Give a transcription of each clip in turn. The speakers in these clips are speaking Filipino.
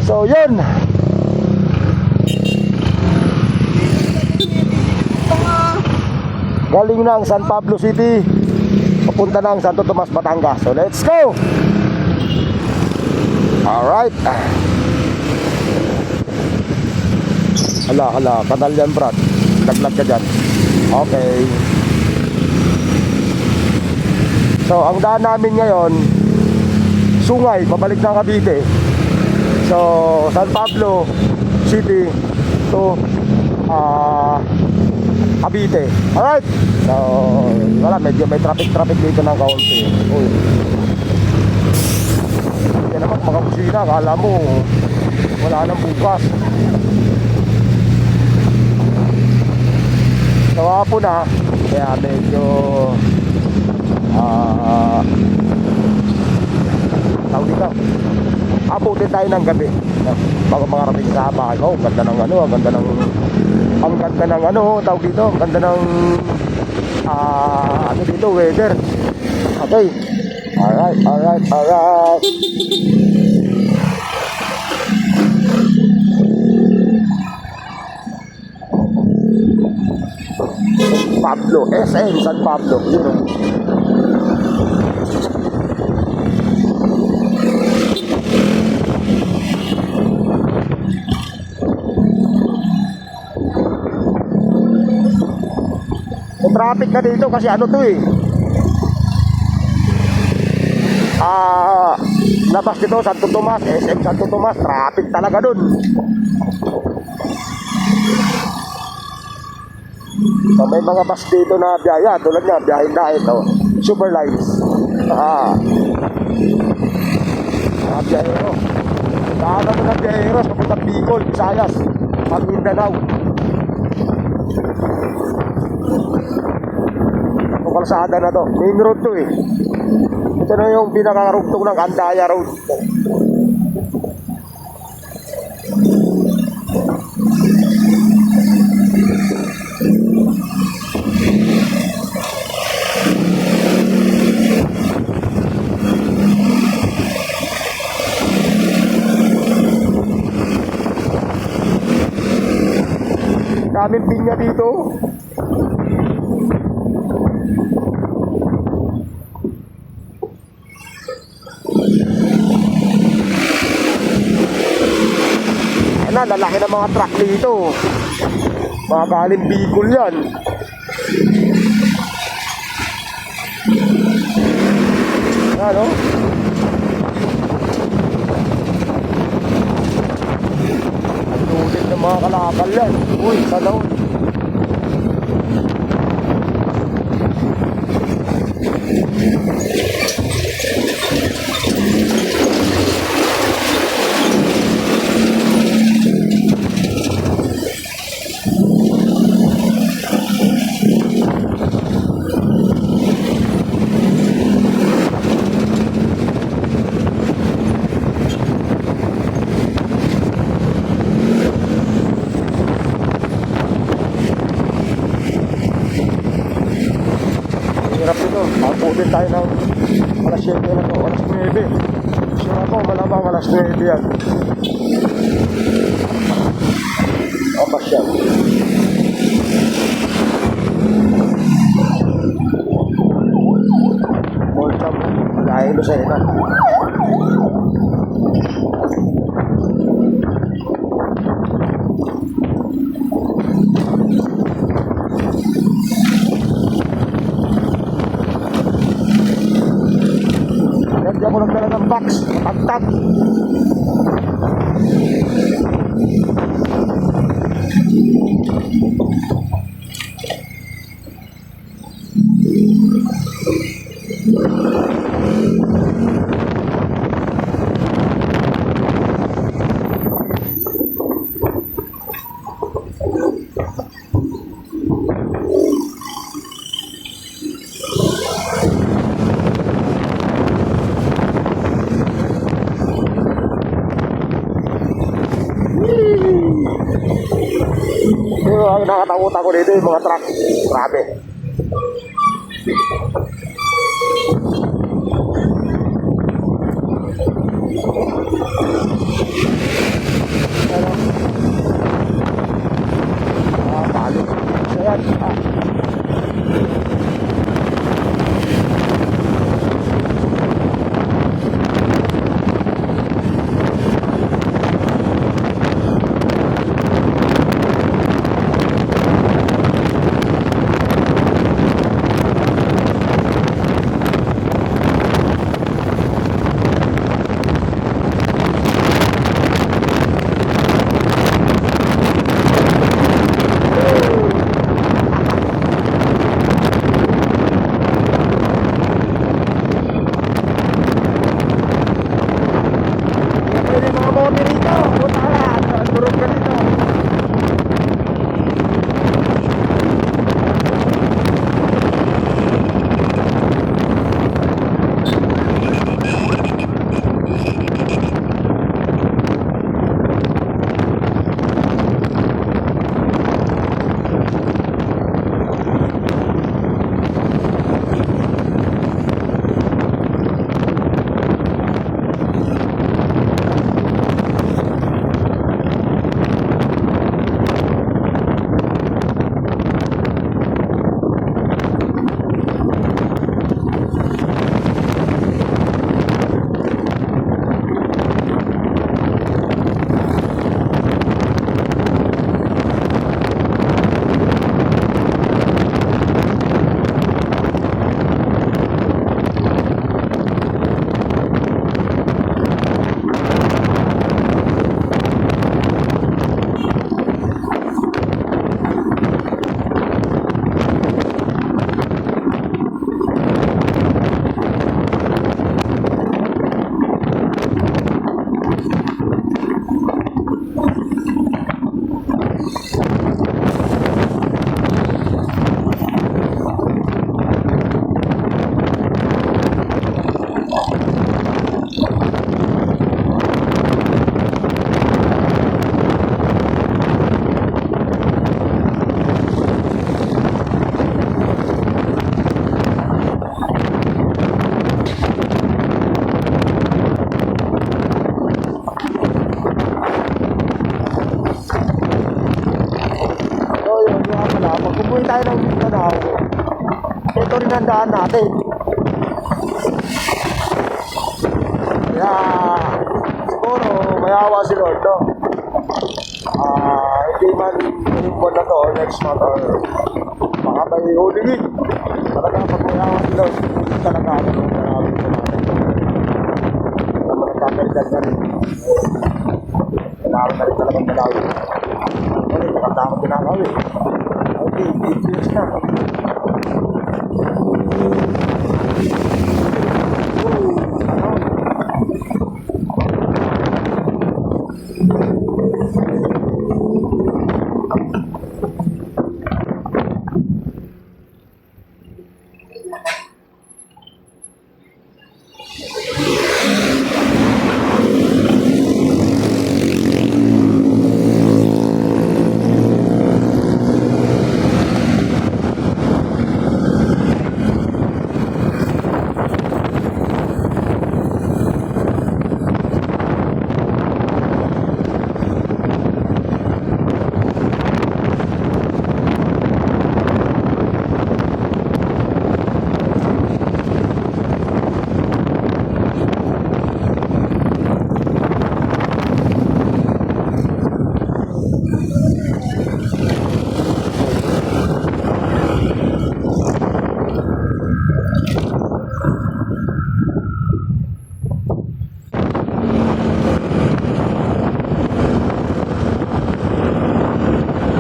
So yun, galing ng San Pablo City papunta ng Santo Tomas, Batangas. So let's go. Alright. Hala, kanal yan Brad. Laglag ka dyan. Okay. So ang daan namin ngayon, Sungay, pabalik ng Cavite. So San Pablo City to Cavite. Alright. So wala, medyo may traffic dito ng kaunti. Uy, yan naman mga kusina, akala mo wala nang bukas. So hapon na, kaya medyo tawag dito, abutin tayo ng gabi bago makarating sa bahay ko. Ganda ng ano, ang ganda ng ano, tawag dito, ang ganda ng ano dito, weather. Okay. Alright. Pablo, SM San Pablo, yun o. May traffic na dito kasi ano to eh, labas dito Santo Tomas, SM Santo Tomas, traffic talaga dun. So may mga bus dito na biyaya, tulad nga biyahin na ito, Super Lines. Mga biyahero, daanan mo ng biyahero sa puntang Bicol, Visayas, Mindanao. Itong kalsada na to, main road to eh. Ito na yung pinakarugtong ng Andaya Road. Daming pinya dito. Ayan na, lalaki ng mga truck dito. Mga galing Bicol yan. Ano? Ang lulit ng mga kalakal yan. Uy, sana ulit. Abutin tayo ng alas 7 na to, alas 9. Sure ako, malamang alas 9 yan. Abas yan. Molcham, dahil sa ina. Hindi ako nagdala ng box, pagtag. Ang nakatakot ako dito yung mga truck. Grabe. Ano? Balik. Ayan. Pwede mga bote rito. Puta ka. Durog ka dito. Pag umuwi tayo ng Mindanao, ito rin ang daan natin. Kaya siguro mayawa si Lord, no? Hindi man yung buwan na to or next month or baka may huligin. Talaga pag mayawa si Lord, hindi talaga ako nung maraming kumain. Kaya magkakalitan ka rin. Kailangan na rin talagang malawin. Kasi nakatama ginagawin. Okay, it's na.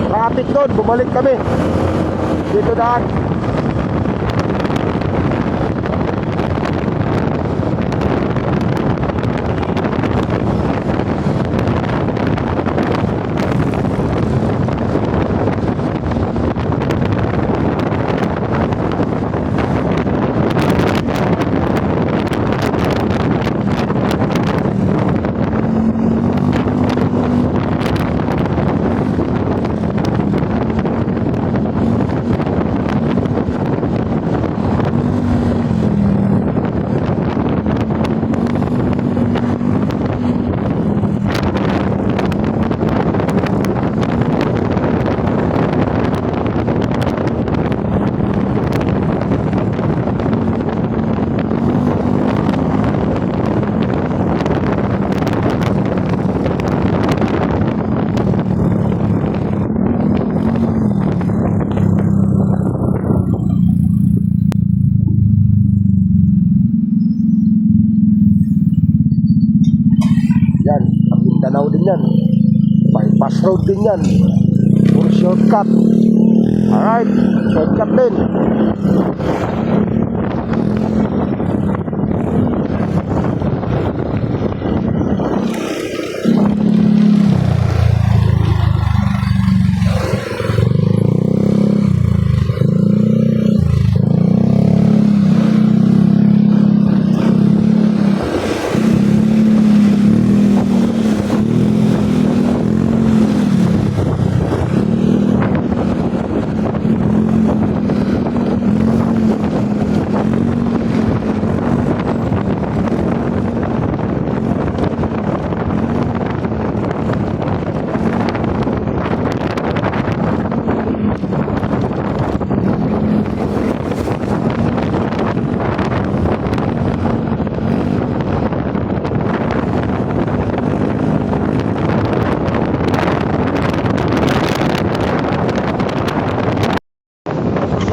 Traffic doon, bumalik kami. Dito daan. Yan, ang Mindanao din yan. Bypass road din yan. Puro shortcut. Alright, shortcut din.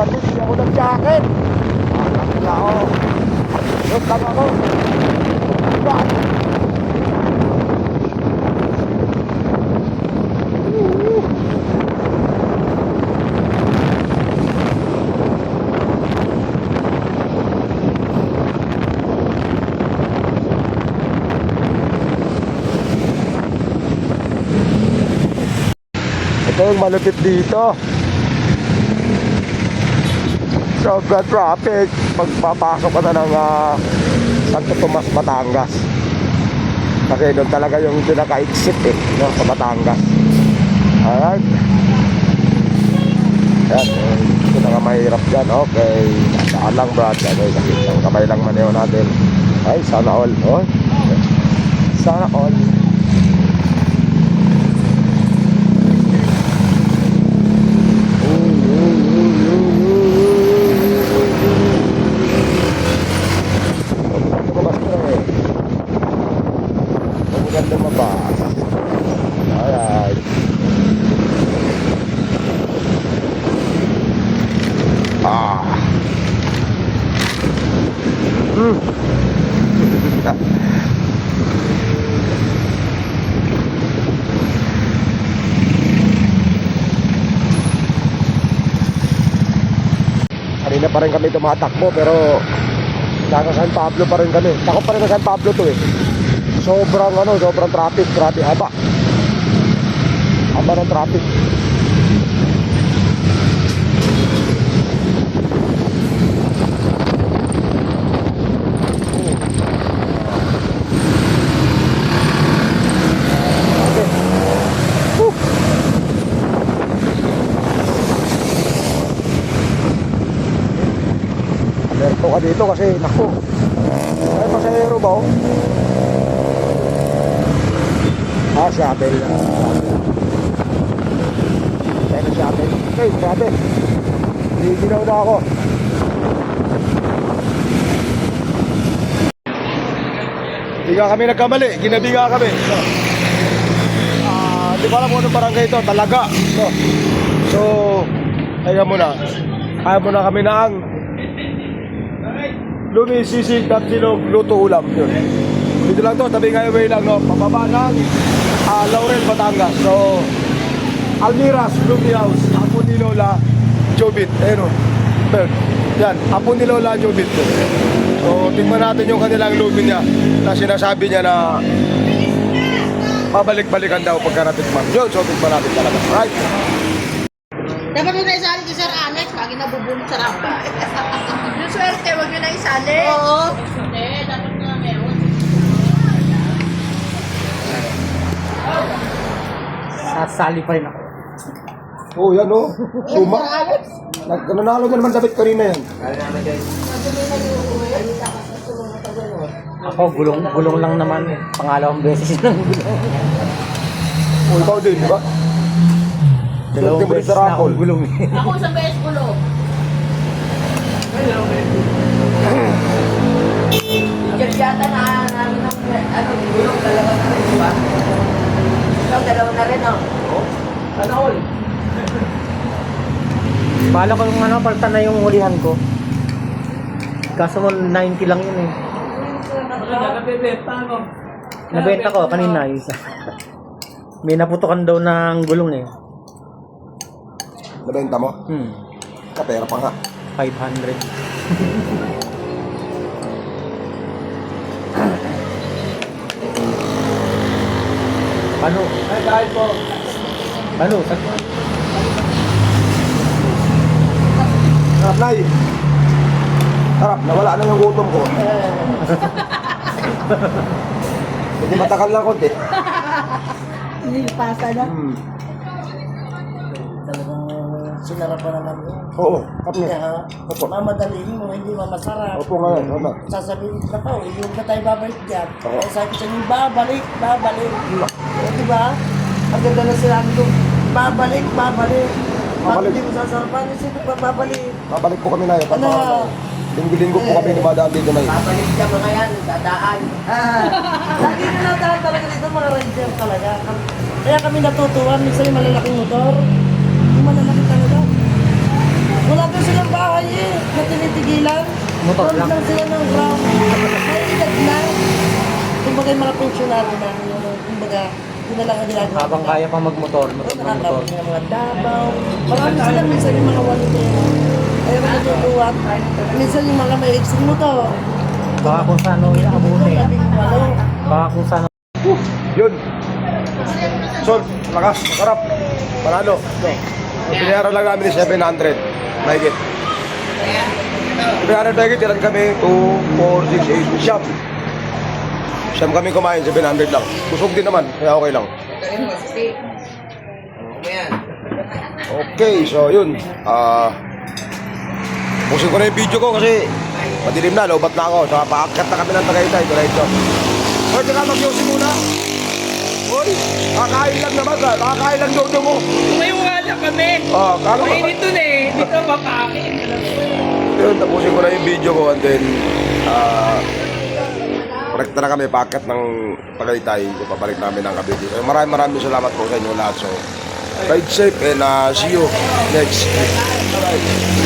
Hindi ako nag-jacket. Nakakila ako. Look lang ako. Diba? Ito yung malupit dito. Sobrang traffic pagpapasok ka na ng Santo Tomas, Batangas. Kasi doon talaga yung pinaka-exit no, sa Batangas. Alright. Yan, ito na nga mahirap dyan. Okay, saan lang brad. Okay, kasi isang kamay lang maneho natin. Ay, sana all. Oh. Sana all. Lumabas. Alright. Kanina pa rin kami tumatakbo pero nasa San Pablo pa rin kami. Takot pa rin sa San Pablo to eh. Sobrang traffic, grabe haba. Haba ng traffic. Alerto ka dito kasi naku. Ay pasahero ba oh? Shuttle. Kaya na shuttle. Okay, shuttle. Ginaw na ako. Hindi nga kami nagkamali. Ginabi nga kami. So, di ba alam kung anong barangay ito? Talaga. So kaya muna. Kaya muna kami ng lumisisig at silog luto ulam. Yun. Dito lang to, tabi nga way lang, no? Pababa ng Laurel, Batangas. So, Almiras, Lupi House, Apo ni Lola, Jobit. Ayun o. Yan, Apo ni Lola, Jobit. So, tingnan natin yung kanilang lubi niya na sinasabi niya na pabalik-balikan daw pagkarating man. Yun, so tingnan natin talaga. Right? Dapat mo na isali si Sir Alex, lagi nabubulong sa rampa. Yung swerte, wag nyo na isali. Oo. Hindi, dapat nga meron. Sasali pa rin ako. Oh, yan o. Suma. Nanalo na naman David kanina yan. Ako, gulong lang naman. Pangalawang beses nang gulong. Oh, ikaw din, di ba? Dalawang beses na akong gulong. Ako sa best gulo. Yata na namin ng gulong, dalawa na rin, di ba? Ikaw, dalawa na rin, oh. Ano all? Bala ko yung palta na yung hulihan ko. Kaso mo 90 lang yun eh. Nabenta ko kanina isa. May naputukan daw ng gulong eh. Nabenta mo? Kapera pa nga. 500. Ano? Ay, dahil po. Ano? Sarap, Nay. Sarap, nawala na yung gutom ko. Hindi matakal lang konti. Hindi pasa na. Talagang sinarap pa naman yun. Oo, kapne. Kaya Opo. mamadaliin mo, hindi mamasarap. Opo nga yan, ano. Sasabihin ka pa, yung na tayo babalik dyan. Oo. Kaya sabi ko sa inyo, babalik. O, diba? Ang ganda na sila ko, babalik. Babalik. Bakit hindi mo sasarapan? Sino ba babalik? Babalik po kami na yun. Ano? Linggo-linggo po kami dumadaan dito na yun. Babalik ka mga yan, dadaan. Lagi na nadaan talaga dito, mga ranger talaga. Kaya kami natutuwa, minsan yung malalaking motor. Yung malalaki talaga. Wala pa silang bahay eh, na tinitigilan. Motor lang. lang sila ng ground. May edad na. Kumbaga yung mga pensyonado na, kumbaga, yun na lang ang ginagawa. Habang kaya pa magmotor, motor. Nakakabot ng mga dabaw. Marami sila minsan yung mga walidero. Kaya kung natutuwa, minsan yung mga may exit motor. Baka kung saan o abuti. Walo. Baka kung saan. Yun. Sol, lakas, masarap. Panalo. Pinayaran lang namin ni 700. Mahigit. 700 mahigit, tiran kami 2, 4, 6, 8, siyam. Siyam kami kumain, 700 lang. Busog din naman, kaya okay lang. Okay, so yun. Pusin ko na yung video ko kasi madilim na, lobat na ako. Saka paakyat na kami ng Tagaytay, diretso. Hoy, teka, mag-yosi muna. Hoy, kakain lang naman ka. Kakain lang dodo mo. May wala kami. Kala mo. Mainit dun eh. Hindi ka makain. Yun, tapusin ko na yung video ko and then, rekta na kami, paakyat ng Tagaytay. Papalik namin ng Cavite. So, maraming salamat po sa inyo lahat. So, ride safe and see you next week. Bye-bye.